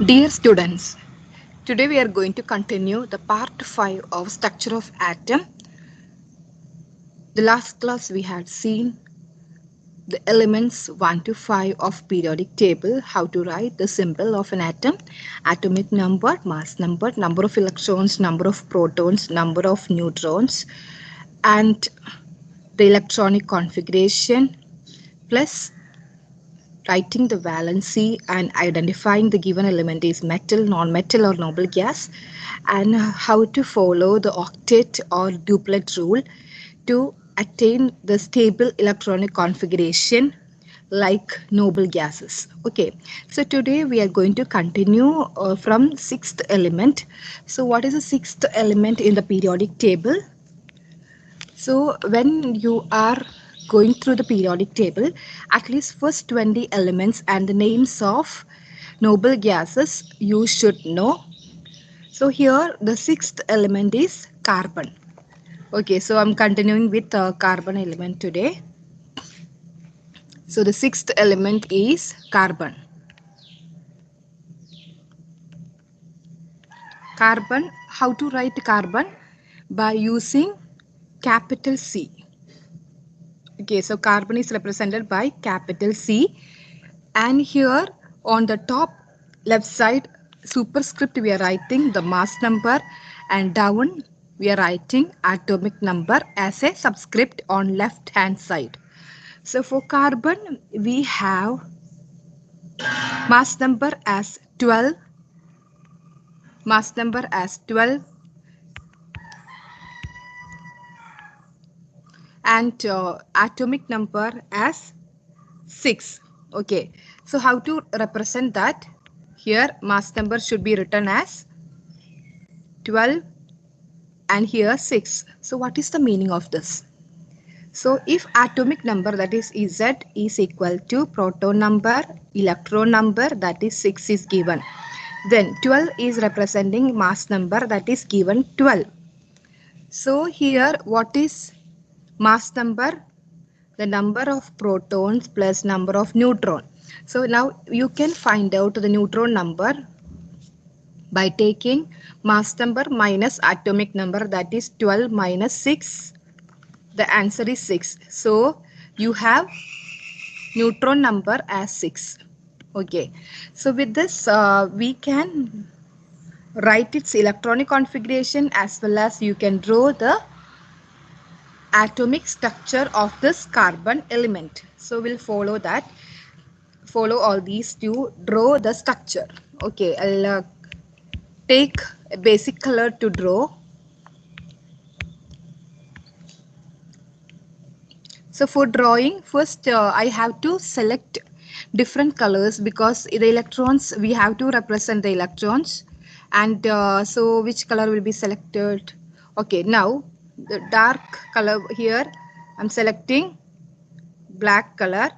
Dear students, today we are going to continue the part 5 of structure of atom. The last class we had seen the elements 1 to 5 of periodic table, how to write the symbol of an atom, atomic number, mass number, number of electrons, number of protons, number of neutrons, and the electronic configuration, plus writing the valency and identifying the given element is metal, non-metal or noble gas, and how to follow the octet or duplet rule to attain the stable electronic configuration like noble gases. Okay, so today we are going to continue from sixth element. So what is the sixth element in the periodic table? So when you are going through the periodic table, at least first 20 elements and the names of noble gases you should know. So here the sixth element is carbon. Okay, so I'm continuing with carbon element today. So the sixth element is carbon. Carbon, how to write carbon? By using capital C. Okay, so carbon is represented by capital C. And here on the top left side superscript we are writing the mass number, and down we are writing atomic number as a subscript on left hand side. So for carbon we have mass number as 12, mass number as 12, and atomic number as 6. Okay, so how to represent that? Here mass number should be written as 12 and here 6. So what is the meaning of this? So if atomic number, that is Z, is equal to proton number, electron number, that is 6 is given, then 12 is representing mass number, that is given 12. So here what is mass number? The number of protons plus number of neutron. So now you can find out the neutron number by taking mass number minus atomic number, that is 12 minus 6. The answer is 6. So you have neutron number as 6. Okay, so with this we can write its electronic configuration as well as you can draw the atomic structure of this carbon element. So we'll follow that, follow all these to draw the structure. Okay, I'll take a basic color to draw. So for drawing, first I have to select different colors because the electrons, we have to represent the electrons, and so which color will be selected? Okay, now the dark color here, I'm selecting black color.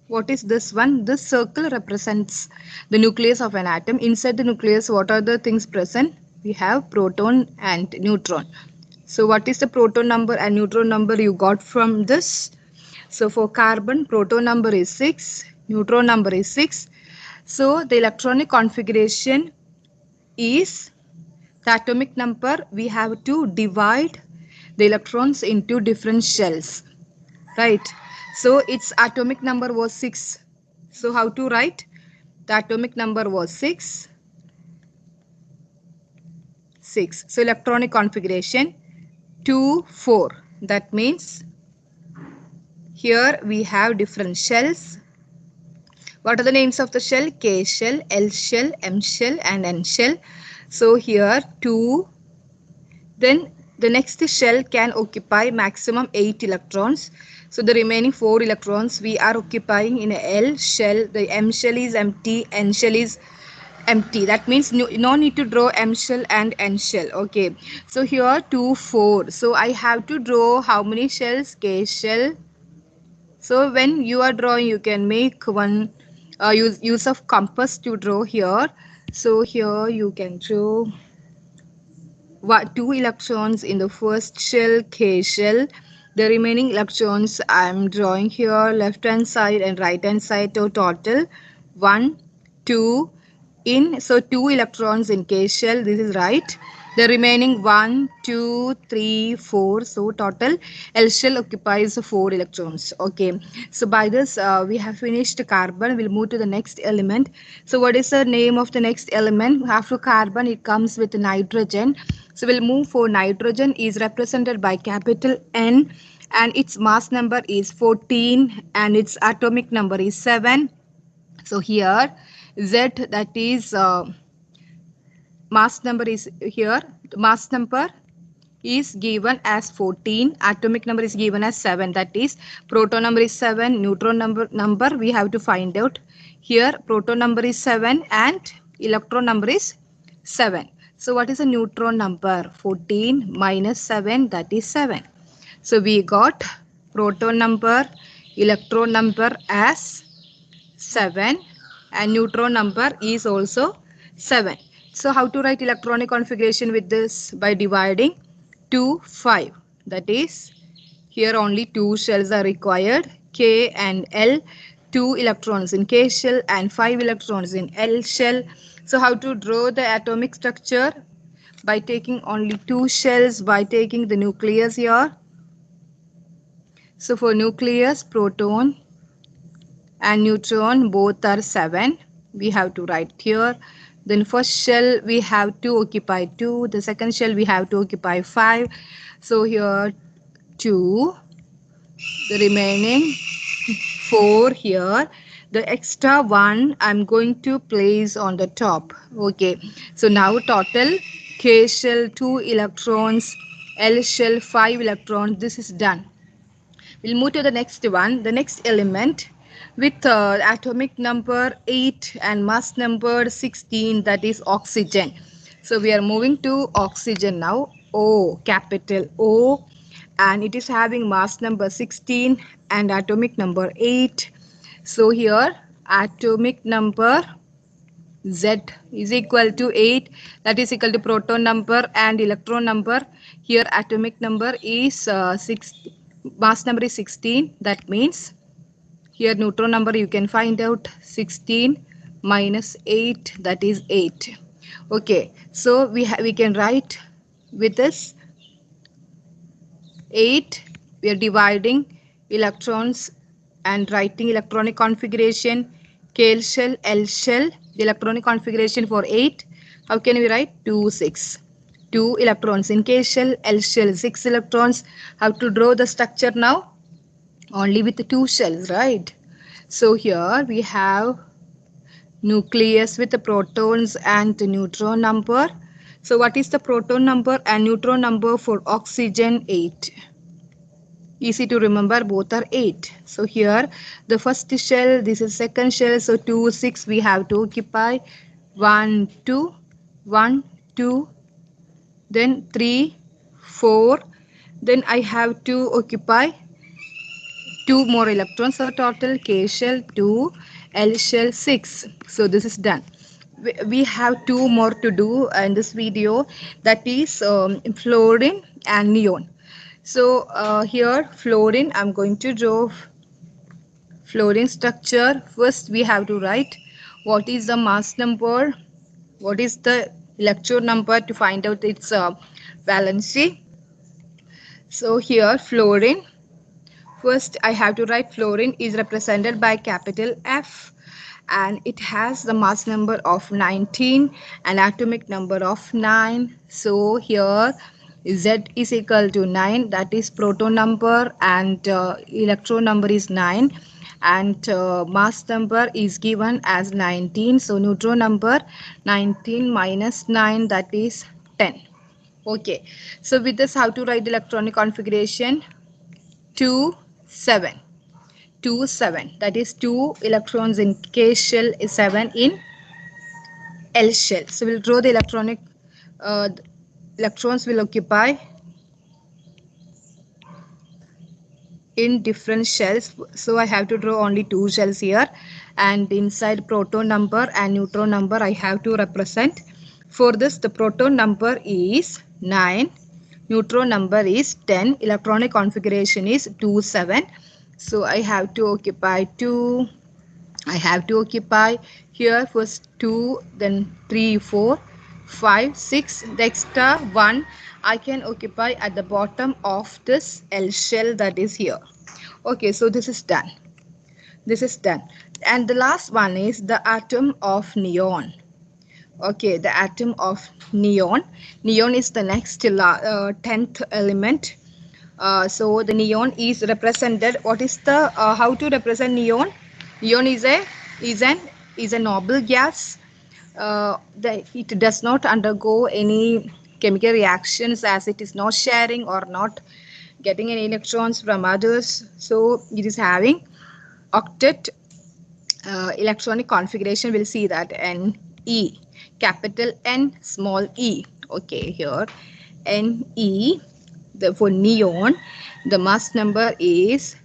What is this one? This circle represents the nucleus of an atom. Inside the nucleus, what are the things present? We have proton and neutron. So what is the proton number and neutron number you got from this? So for carbon, proton number is 6, neutron number is 6. So the electronic configuration is the atomic number. We have to divide the electrons into different shells, right? So its atomic number was 6. So how to write? The atomic number was 6. So electronic configuration 2, 4. That means here we have different shells. What are the names of the shell? K shell, L shell, M shell and N shell. So here 2. Then the next shell can occupy maximum 8 electrons. So the remaining 4 electrons we are occupying in a L shell. The M shell is empty, N shell is empty. That means no need to draw M shell and N shell. Okay, so here 2, 4. So I have to draw how many shells? K shell. So when you are drawing, you can make one use of compass to draw here. So here you can draw 2 electrons in the first shell, K shell. The remaining electrons I am drawing here left hand side and right hand side to total 1, 2 in, so 2 electrons in K shell, this is right. The remaining 1, 2, 3, 4, so total L shell occupies 4 electrons. Okay, so by this we have finished carbon. We'll move to the next element. So what is the name of the next element? After carbon it comes with nitrogen. So we'll move for nitrogen, is represented by capital N, and its mass number is 14 and its atomic number is 7. So here Z, that is mass number is here, mass number is given as 14, atomic number is given as 7, that is proton number is 7, neutron number we have to find out. Here proton number is 7 and electron number is 7. So what is the neutron number? 14 minus 7, that is 7. So we got proton number, electron number as 7 and neutron number is also 7. So how to write electronic configuration with this? By dividing 2, 5. That is, here only 2 shells are required, K and L, 2 electrons in K shell and 5 electrons in L shell. So how to draw the atomic structure? By taking only 2 shells, by taking the nucleus here. So for nucleus, proton and neutron both are 7. We have to write here. Then first shell we have to occupy 2. The second shell we have to occupy 5. So here 2. The remaining 4 here. The extra 1 I'm going to place on the top. Okay. So now total K shell 2 electrons, L shell 5 electrons. This is done. We'll move to the next one. The next element with atomic number 8 and mass number 16, that is oxygen. So we are moving to oxygen now. O, capital O, and it is having mass number 16 and atomic number 8. So here atomic number Z is equal to 8, that is equal to proton number and electron number. Here atomic number is 6, mass number is 16. That means here neutron number you can find out, 16 minus 8, that is 8. Okay, so we can write with this 8. We are dividing electrons and writing electronic configuration, K shell, L shell. The electronic configuration for 8, how can we write? 2, 6. 2 electrons in K shell, L shell 6 electrons. How to draw the structure now? Only with the 2 shells, right? So here we have nucleus with the protons and the neutron number. So what is the proton number and neutron number for oxygen? 8. Easy to remember, both are 8. So here the first shell, this is second shell, so 2, 6 we have to occupy. 1, 2, 1, 2, then 3, 4, then I have to occupy 2 more electrons. So total K shell 2, L shell 6. So this is done. We have 2 more to do in this video, that is fluorine and neon. So here fluorine, I'm going to draw fluorine structure. First we have to write what is the mass number, what is the electron number to find out its valency. So here fluorine, first I have to write fluorine is represented by capital F and it has the mass number of 19 and atomic number of 9. So here Z is equal to 9, that is proton number and electron number is 9 and mass number is given as 19. So neutron number 19 minus 9, that is 10. Okay, so with this how to write electronic configuration? 2, 7. 2, 7, that is 2 electrons in K shell, 7 in L shell. So we'll draw the electronic electrons will occupy in different shells. So I have to draw only 2 shells here, and inside proton number and neutron number I have to represent. For this the proton number is 9, neutron number is 10, electronic configuration is 2, 7. So I have to occupy 2, I have to occupy here first 2, then 3, 4, 5, 6. The extra 1 I can occupy at the bottom of this L shell that is here. Okay, so this is done. This is done. And the last one is the atom of neon. Okay, the atom of neon. Neon is the next 10th element. So the neon is represented. What is the how to represent neon? Neon is a noble gas. It does not undergo any chemical reactions as it is not sharing or not getting any electrons from others. So it is having octet electronic configuration. We'll see that Ne, capital N, small e. Okay, here Ne, for neon, the mass number is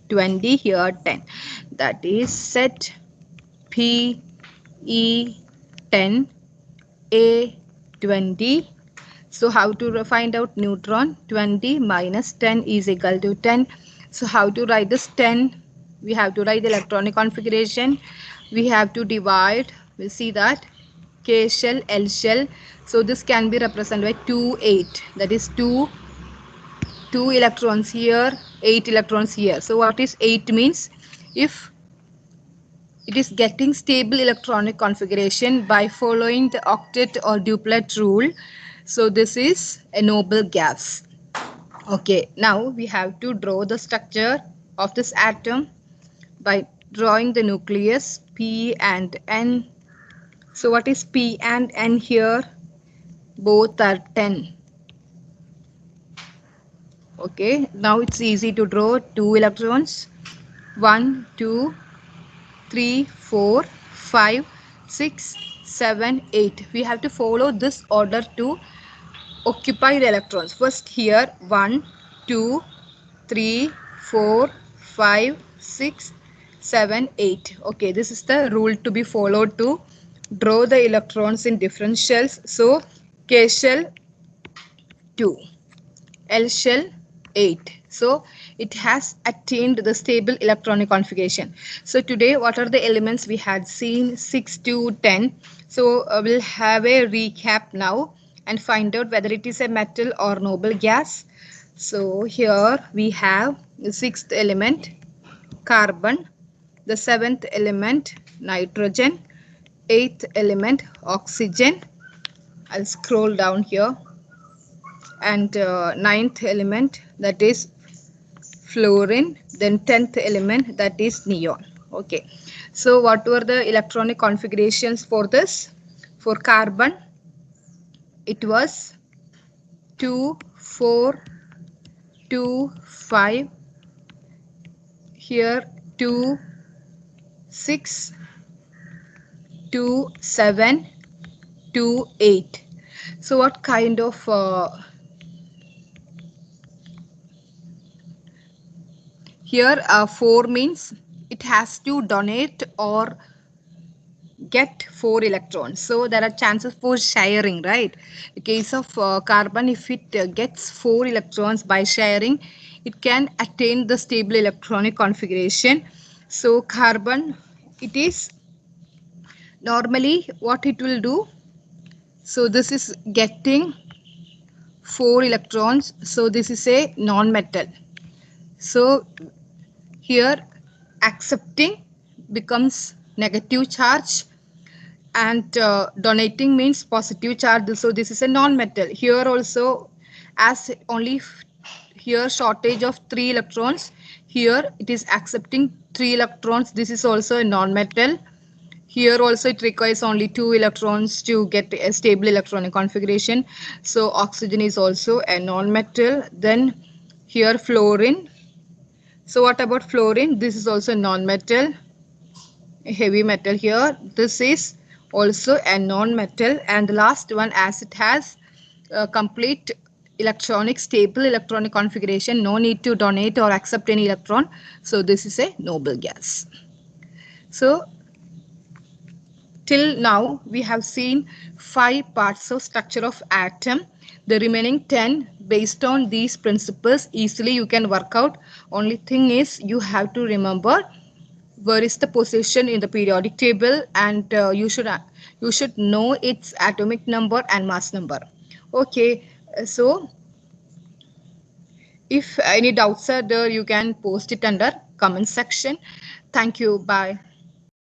20, here 10. That is set P E 10 A 20. So how to find out neutron? 20 minus 10 is equal to 10. So how to write this 10? We have to write the electronic configuration. We have to divide. We'll see that K shell, L shell. So this can be represented by 2, 8. That is 2 electrons here, 8 electrons here. So what is 8 means? If it is getting stable electronic configuration by following the octet or duplet rule. So this is a noble gas. Okay, now we have to draw the structure of this atom by drawing the nucleus P and N. So what is P and N here? Both are 10. Okay, now it's easy to draw 2 electrons. 1, 2, 3, 4, 5, 6, 7, 8. We have to follow this order to occupy the electrons. First here 1, 2, 3, 4, 5, 6, 7, 8. Okay, this is the rule to be followed to draw the electrons in different shells. So K shell 2, L shell 8. So it has attained the stable electronic configuration. So today what are the elements we had seen? 6 to 10. So we'll have a recap now and find out whether it is a metal or noble gas. So here we have the 6th element carbon, the 7th element nitrogen, 8th element oxygen. I'll scroll down here, and 9th element that is fluorine, then 10th element that is neon. Okay, so what were the electronic configurations for this? For carbon it was 2, 4, 2, 5, here 2, 6, 2, 7, 2, 8. So what kind of here 4 means it has to donate or get 4 electrons. So there are chances for sharing, right? In case of carbon, if it gets 4 electrons by sharing, it can attain the stable electronic configuration. So carbon, it is normally what it will do. So this is getting 4 electrons. So this is a non-metal. So here accepting becomes negative charge, and donating means positive charge. So this is a non-metal. Here also, as only here shortage of 3 electrons, here it is accepting 3 electrons. This is also a non-metal. Here also it requires only 2 electrons to get a stable electronic configuration. So oxygen is also a non-metal. Then here fluorine. So what about fluorine? This is also non-metal, heavy metal here. This is also a non-metal. And the last one, as it has a complete stable electronic configuration, no need to donate or accept any electron. So this is a noble gas. So till now we have seen 5 parts of structure of atom. The remaining 10, based on these principles, easily you can work out. Only thing is you have to remember where is the position in the periodic table, and you should know its atomic number and mass number. Okay, so if any doubts are there, you can post it under comment section. Thank you. Bye.